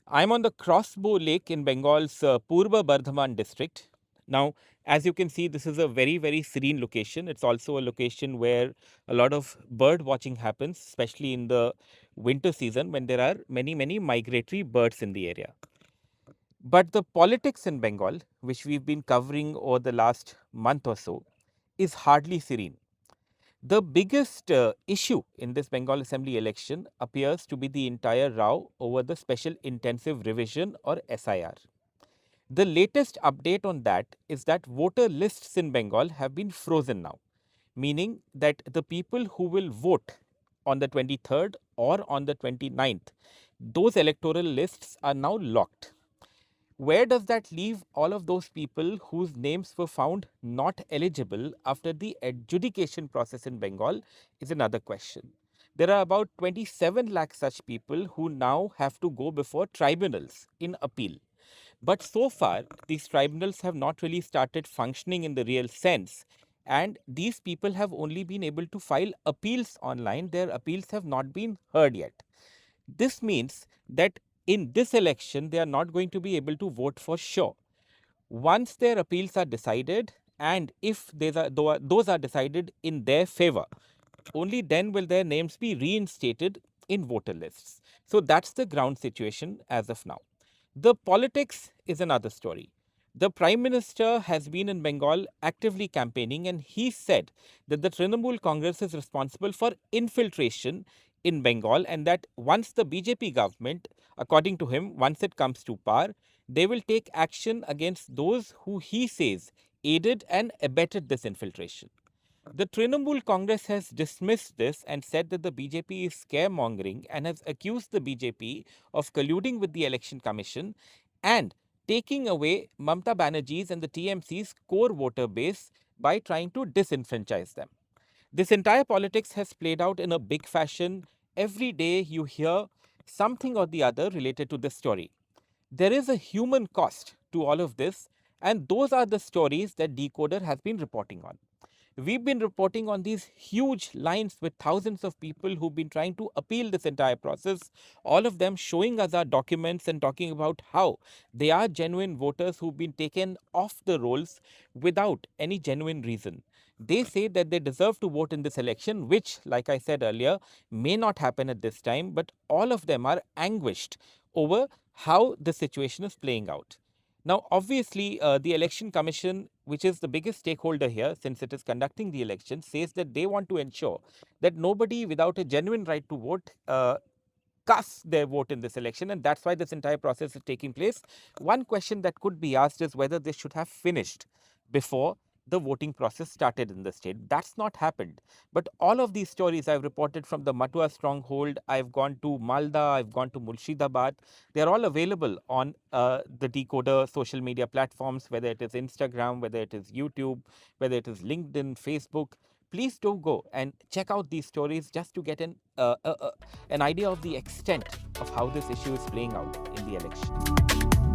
I'm on the Crossbow Lake in Bengal's Purba Bardhaman district. Now, as you can see, this is a very, very serene location. It's also a location where a lot of bird watching happens, especially in the winter season when there are many, many migratory birds in the area. But the politics in Bengal, which we've been covering over the last month or so, is hardly serene. The biggest issue in this Bengal Assembly election appears to be the entire row over the Special Intensive Revision or SIR. The latest update on that is that voter lists in Bengal have been frozen now, meaning that the people who will vote on the 23rd or on the 29th, those electoral lists are now locked. Where does that leave all of those people whose names were found not eligible after the adjudication process in Bengal is another question. There are about 27 lakh such people who now have to go before tribunals in appeal. But so far, these tribunals have not really started functioning in the real sense. And these people have only been able to file appeals online. Their appeals have not been heard yet. This means that in this election, they are not going to be able to vote for sure. Once their appeals are decided, and if those are decided in their favor, only then will their names be reinstated in voter lists. So that's the ground situation as of now. The politics is another story. The Prime Minister has been in Bengal actively campaigning, and he said that the Trinamool Congress is responsible for infiltration in Bengal, and that once the BJP government, according to him, once it comes to power, they will take action against those who he says aided and abetted this infiltration. The Trinamool Congress has dismissed this and said that the BJP is scaremongering and has accused the BJP of colluding with the Election Commission and taking away Mamata Banerjee's and the TMC's core voter base by trying to disenfranchise them. This entire politics has played out in a big fashion. Every day you hear something or the other related to this story. There is a human cost to all of this, and those are the stories that DeKoder has been reporting on. We've been reporting on these huge lines with thousands of people who've been trying to appeal this entire process, all of them showing us our documents and talking about how they are genuine voters who've been taken off the rolls without any genuine reason. They say that they deserve to vote in this election, which, like I said earlier, may not happen at this time, but all of them are anguished over how the situation is playing out. Now, obviously, the Election Commission, which is the biggest stakeholder here since it is conducting the election, says that they want to ensure that nobody without a genuine right to vote casts their vote in this election, and that's why this entire process is taking place. One question that could be asked is whether this should have finished before the voting process started in the state. That's not happened. But all of these stories I've reported from the Matua stronghold, I've gone to Malda, I've gone to Murshidabad. They're all available on the DeKoder social media platforms, whether it is Instagram, whether it is YouTube, whether it is LinkedIn, Facebook. Please do go and check out these stories just to get an idea of the extent of how this issue is playing out in the election.